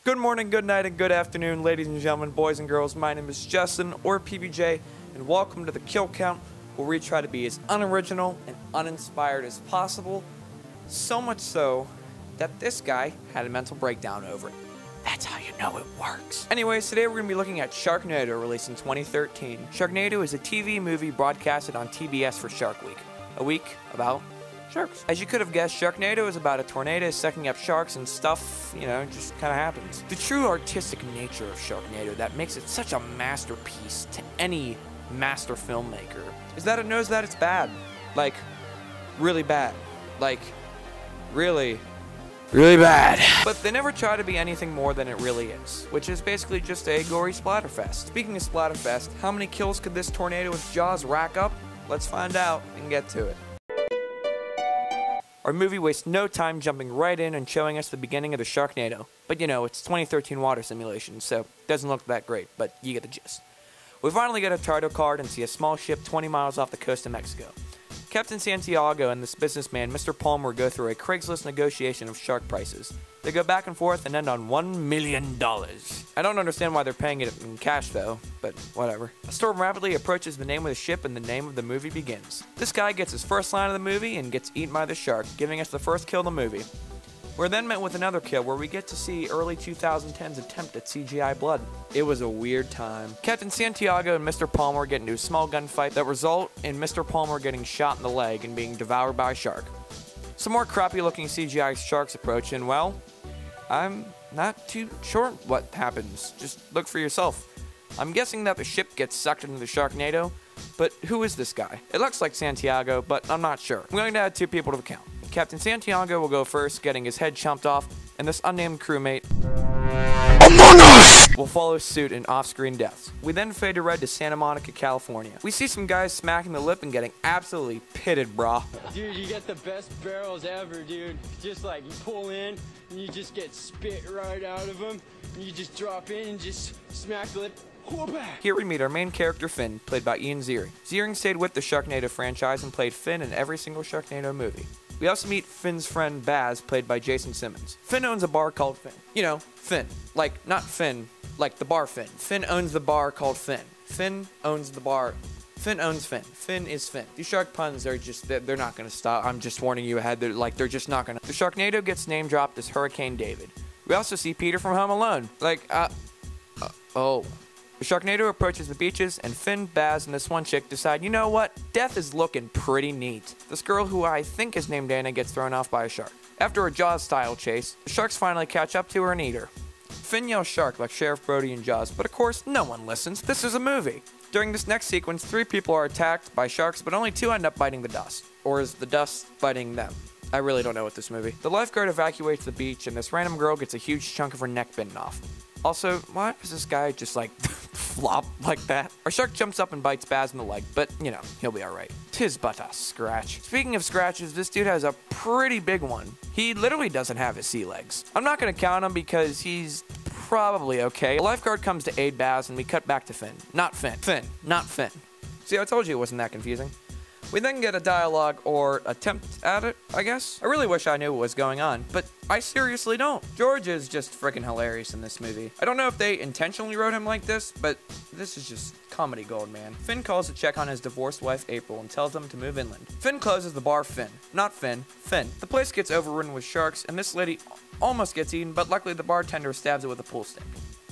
Good morning, good night, and good afternoon, ladies and gentlemen, boys and girls. My name is Justin, or PBJ, and welcome to the Kill Count, where we try to be as unoriginal and uninspired as possible. So much so that this guy had a mental breakdown over it. That's how you know it works. Anyways, today we're going to be looking at Sharknado, released in 2013. Sharknado is a TV movie broadcasted on TBS for Shark Week, a week about sharks. As you could have guessed, Sharknado is about a tornado sucking up sharks and stuff, just kind of happens. The true artistic nature of Sharknado that makes it such a masterpiece to any master filmmaker is that it knows that it's bad. Like, really bad. Like, really bad. But they never try to be anything more than it really is, which is basically just a gory splatterfest. Speaking of splatterfest, how many kills could this tornado with Jaws rack up? Let's find out and get to it. Our movie wastes no time jumping right in and showing us the beginning of the Sharknado. But it's 2013 water simulation, so it doesn't look that great, but you get the gist. We finally get a title card and see a small ship 20 miles off the coast of Mexico. Captain Santiago and this businessman, Mr. Palmer, go through a Craigslist negotiation of shark prices. They go back and forth and end on $1 million. I don't understand why they're paying it in cash though, but whatever. A storm rapidly approaches the name of the ship and the name of the movie begins. This guy gets his first line of the movie and gets eaten by the shark, giving us the first kill of the movie. We're then met with another kill where we get to see early 2010's attempt at CGI blood. It was a weird time. Captain Santiago and Mr. Palmer get into a small gunfight that result in Mr. Palmer getting shot in the leg and being devoured by a shark. Some more crappy looking CGI sharks approach and well, I'm not too sure what happens. Just look for yourself. I'm guessing that the ship gets sucked into the Sharknado, but who is this guy? It looks like Santiago, but I'm not sure. I'm going to add two people to the count. Captain Santiago will go first, getting his head chomped off, and this unnamed crewmate Among Us will follow suit in off-screen deaths. We then fade to red to Santa Monica, California. We see some guys smacking the lip and getting absolutely pitted, brah. Dude, you get the best barrels ever, dude. Just like you pull in and you just get spit right out of them, and you just drop in and just smack the lip. Here we meet our main character, Finn, played by Ian Ziering. Ziering stayed with the Sharknado franchise and played Finn in every single Sharknado movie. We also meet Finn's friend Baz, played by Jason Simmons. Finn owns a bar called Finn. Finn. Like, not Finn, like the bar Finn. Finn owns the bar called Finn. Finn owns the bar. Finn owns Finn. Finn is Finn. These shark puns are just, they're not gonna stop. I'm just warning you ahead. They're just not gonna. The Sharknado gets name dropped as Hurricane David. We also see Peter from Home Alone. The Sharknado approaches the beaches, and Finn, Baz, and this one chick decide, you know what? Death is looking pretty neat. This girl, who I think is named Anna, gets thrown off by a shark. After a Jaws-style chase, the sharks finally catch up to her and eat her. Finn yells shark like Sheriff Brody in Jaws, but of course, no one listens. This is a movie. During this next sequence, 3 people are attacked by sharks, but only 2 end up biting the dust. Or is the dust biting them? I really don't know with this movie. The lifeguard evacuates the beach, and this random girl gets a huge chunk of her neck bitten off. Also, why does this guy just flop like that? Our shark jumps up and bites Baz in the leg, but he'll be alright. 'Tis but a scratch. Speaking of scratches, this dude has a pretty big one. He literally doesn't have his sea legs. I'm not gonna count him because he's probably okay. The lifeguard comes to aid Baz and we cut back to Finn. Not Finn. Finn, not Finn. See, I told you it wasn't that confusing. We then get a dialogue, or attempt at it, I guess. I really wish I knew what was going on, but I seriously don't. George is just freaking hilarious in this movie. I don't know if they intentionally wrote him like this, but this is just comedy gold, man. Finn calls to check on his divorced wife, April, and tells them to move inland. Finn closes the bar Finn. Not Finn, Finn. The place gets overrun with sharks, and this lady almost gets eaten, but luckily the bartender stabs it with a pool stick.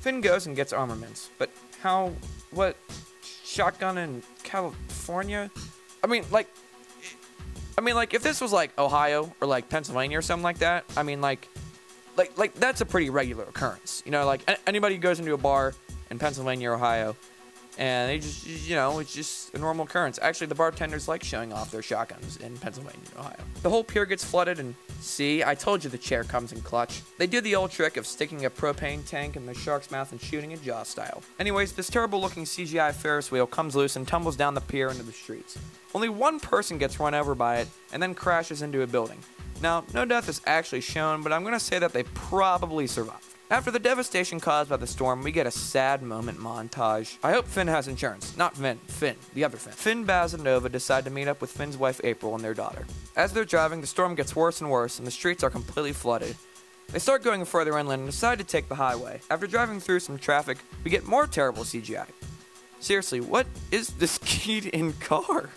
Finn goes and gets armaments, but how, what, shotgun in California? I mean, if this was Ohio or Pennsylvania or something like that, that's a pretty regular occurrence. Anybody goes into a bar in Pennsylvania or Ohio, and they just, it's just a normal occurrence. Actually, the bartenders like showing off their shotguns in Pennsylvania and Ohio. The whole pier gets flooded, and see, I told you the chair comes in clutch. They do the old trick of sticking a propane tank in the shark's mouth and shooting it Jaws style. Anyways, this terrible looking CGI Ferris wheel comes loose and tumbles down the pier into the streets. Only one person gets run over by it, and then crashes into a building. Now, no death is actually shown, but I'm going to say that they probably survived. After the devastation caused by the storm, we get a sad moment montage. I hope Finn has insurance. Not Finn, Finn, the other Finn. Finn, Baz, and Nova decide to meet up with Finn's wife April and their daughter. As they're driving, the storm gets worse and worse, and the streets are completely flooded. They start going further inland and decide to take the highway. After driving through some traffic, we get more terrible CGI. Seriously, what is this keyed-in car?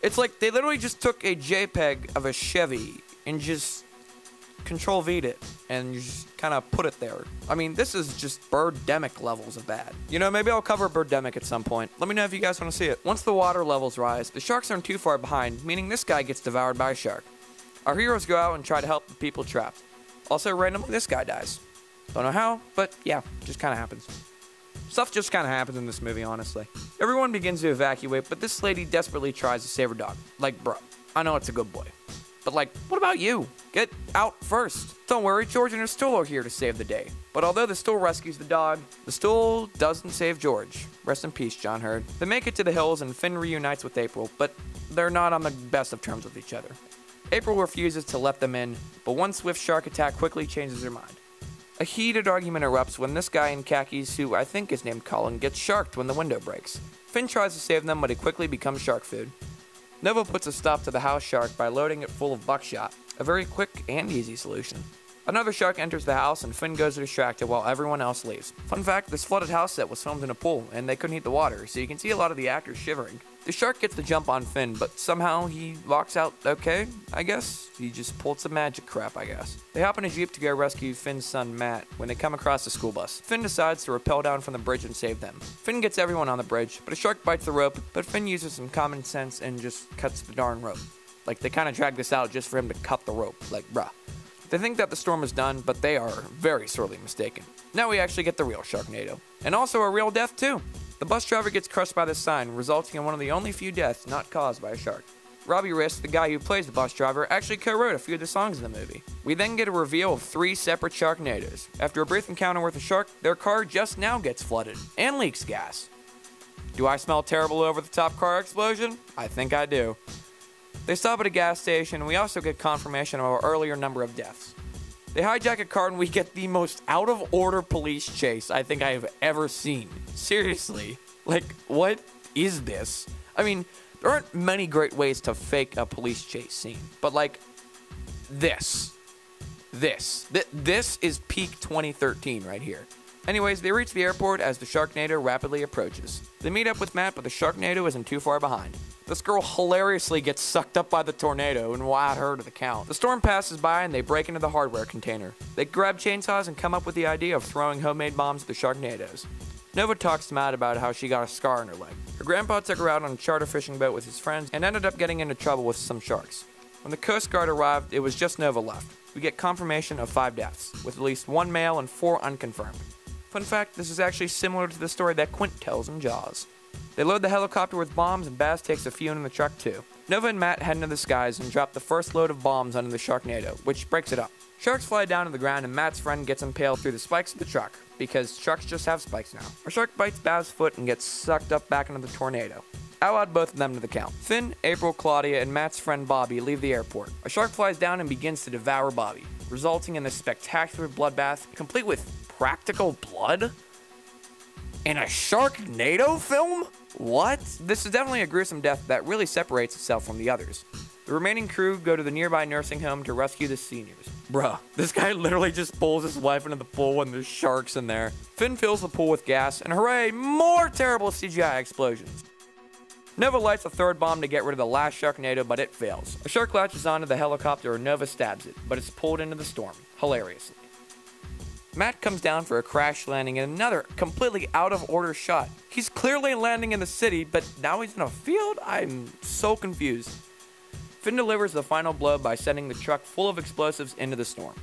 It's like they literally just took a JPEG of a Chevy and just Control-V'd it and just kind of put it there. I mean, this is just Birdemic levels of bad. You know, maybe I'll cover Birdemic at some point. Let me know if you guys want to see it. Once the water levels rise, the sharks aren't too far behind, meaning this guy gets devoured by a shark. Our heroes go out and try to help the people trapped. Also, randomly, this guy dies. Don't know how, but yeah, just kind of happens. Stuff just kind of happens in this movie, honestly. Everyone begins to evacuate, but this lady desperately tries to save her dog. Like, bro, I know it's a good boy. But like, what about you? Get out first. Don't worry, George and her stool are here to save the day. But although the stool rescues the dog, the stool doesn't save George. Rest in peace, John Hurd. They make it to the hills and Finn reunites with April, but they're not on the best of terms with each other. April refuses to let them in, but one swift shark attack quickly changes her mind. A heated argument erupts when this guy in khakis, who I think is named Colin, gets sharked when the window breaks. Finn tries to save them, but he quickly becomes shark food. Nova puts a stop to the house shark by loading it full of buckshot, a very quick and easy solution. Another shark enters the house and Finn goes to distract it while everyone else leaves. Fun fact, this flooded house set was filmed in a pool, and they couldn't heat the water, so you can see a lot of the actors shivering. The shark gets the jump on Finn, but somehow he walks out okay, I guess? He just pulled some magic crap, I guess. They hop in a jeep to go rescue Finn's son, Matt, when they come across a school bus. Finn decides to rappel down from the bridge and save them. Finn gets everyone on the bridge, but a shark bites the rope, but Finn uses some common sense and just cuts the darn rope. Like, they kind of drag this out just for him to cut the rope, like, bruh. They think that the storm is done, but they are very sorely mistaken. Now we actually get the real Sharknado. And also a real death, too. The bus driver gets crushed by the sign, resulting in one of the only few deaths not caused by a shark. Robbie Riss, the guy who plays the bus driver, actually co-wrote a few of the songs in the movie. We then get a reveal of 3 separate Sharknadoes. After a brief encounter with a shark, their car just now gets flooded and leaks gas. Do I smell terrible over-the-top car explosion? I think I do. They stop at a gas station, and we also get confirmation of our earlier number of deaths. They hijack a car, and we get the most out-of-order police chase I think I have ever seen. Seriously. Like, what is this? I mean, there aren't many great ways to fake a police chase scene, but like, this is peak 2013 right here. Anyways, they reach the airport as the Sharknado rapidly approaches. They meet up with Matt, but the Sharknado isn't too far behind. This girl hilariously gets sucked up by the tornado and will add her to the count. The storm passes by and they break into the hardware container. They grab chainsaws and come up with the idea of throwing homemade bombs at the Sharknadoes. Nova talks to Matt about how she got a scar on her leg. Her grandpa took her out on a charter fishing boat with his friends and ended up getting into trouble with some sharks. When the Coast Guard arrived, it was just Nova left. We get confirmation of 5 deaths, with at least 1 male and 4 unconfirmed. Fun fact, this is actually similar to the story that Quint tells in Jaws. They load the helicopter with bombs and Baz takes a few in the truck too. Nova and Matt head into the skies and drop the first load of bombs onto the Sharknado, which breaks it up. Sharks fly down to the ground and Matt's friend gets impaled through the spikes of the truck, because trucks just have spikes now. A shark bites Baz's foot and gets sucked up back into the tornado. I'll add both of them to the count. Finn, April, Claudia, and Matt's friend Bobby leave the airport. A shark flies down and begins to devour Bobby, resulting in this spectacular bloodbath, complete with practical blood? In a Sharknado film? What? This is definitely a gruesome death that really separates itself from the others. The remaining crew go to the nearby nursing home to rescue the seniors. Bruh, this guy literally just pulls his wife into the pool when there's sharks in there. Finn fills the pool with gas, and hooray, more terrible CGI explosions. Nova lights a third bomb to get rid of the last Sharknado, but it fails. A shark latches onto the helicopter and Nova stabs it, but it's pulled into the storm, hilariously. Matt comes down for a crash landing in another completely out of order shot. He's clearly landing in the city, but now he's in a field? I'm so confused. Finn delivers the final blow by sending the truck full of explosives into the storm.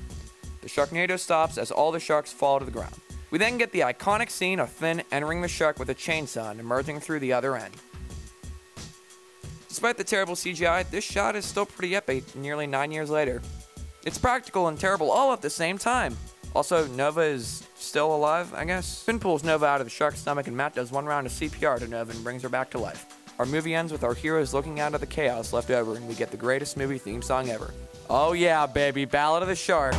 The Sharknado stops as all the sharks fall to the ground. We then get the iconic scene of Finn entering the shark with a chainsaw and emerging through the other end. Despite the terrible CGI, this shot is still pretty epic nearly 9 years later. It's practical and terrible all at the same time. Also, Nova is still alive, I guess. Finn pulls Nova out of the shark's stomach and Matt does 1 round of CPR to Nova and brings her back to life. Our movie ends with our heroes looking out of the chaos left over and we get the greatest movie theme song ever. Oh yeah, baby, Ballad of the Sharks.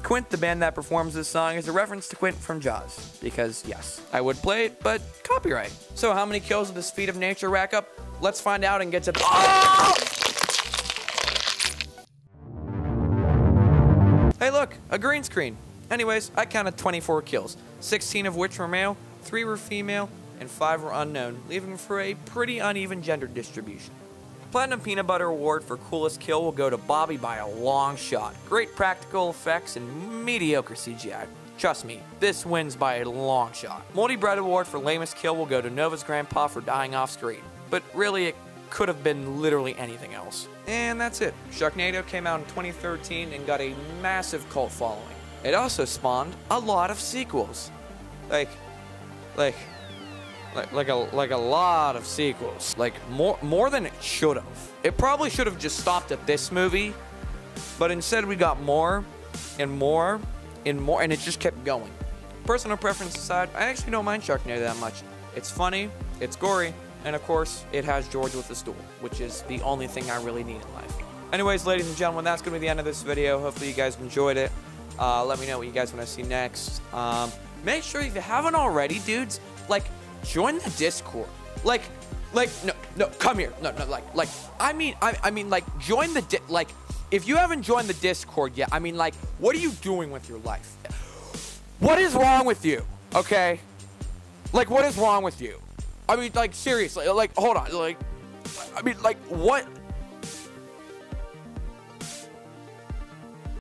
Quint, the band that performs this song, is a reference to Quint from Jaws. Because, yes, I would play it, but copyright. So how many kills did this feat of nature rack up? Let's find out and get to... Oh! Hey look, a green screen. Anyways, I counted 24 kills, 16 of which were male, 3 were female, and 5 were unknown, leaving for a pretty uneven gender distribution. Platinum Peanut Butter Award for coolest kill will go to Bobby by a long shot. Great practical effects and mediocre CGI. Trust me, this wins by a long shot. Moldy Bread Award for lamest kill will go to Nova's grandpa for dying off screen. But really, it could have been literally anything else. And that's it. Sharknado came out in 2013 and got a massive cult following. It also spawned a lot of sequels. Like a lot of sequels. Like more than it should have. It probably should have just stopped at this movie, but instead we got more and more and more, and it just kept going. Personal preference aside, I actually don't mind Sharknado that much. It's funny, it's gory, and of course, it has George with the stool, which is the only thing I really need in life. Anyways, ladies and gentlemen, that's going to be the end of this video. Hopefully you guys enjoyed it. Let me know what you guys want to see next. Make sure if you haven't already, dudes, like, join the Discord. No, come here. No, I mean, like, join the, like, if you haven't joined the Discord yet, I mean, like, what are you doing with your life? What is wrong with you, okay? Like, what is wrong with you? I mean, like, seriously, like, hold on, like, I mean, like, what?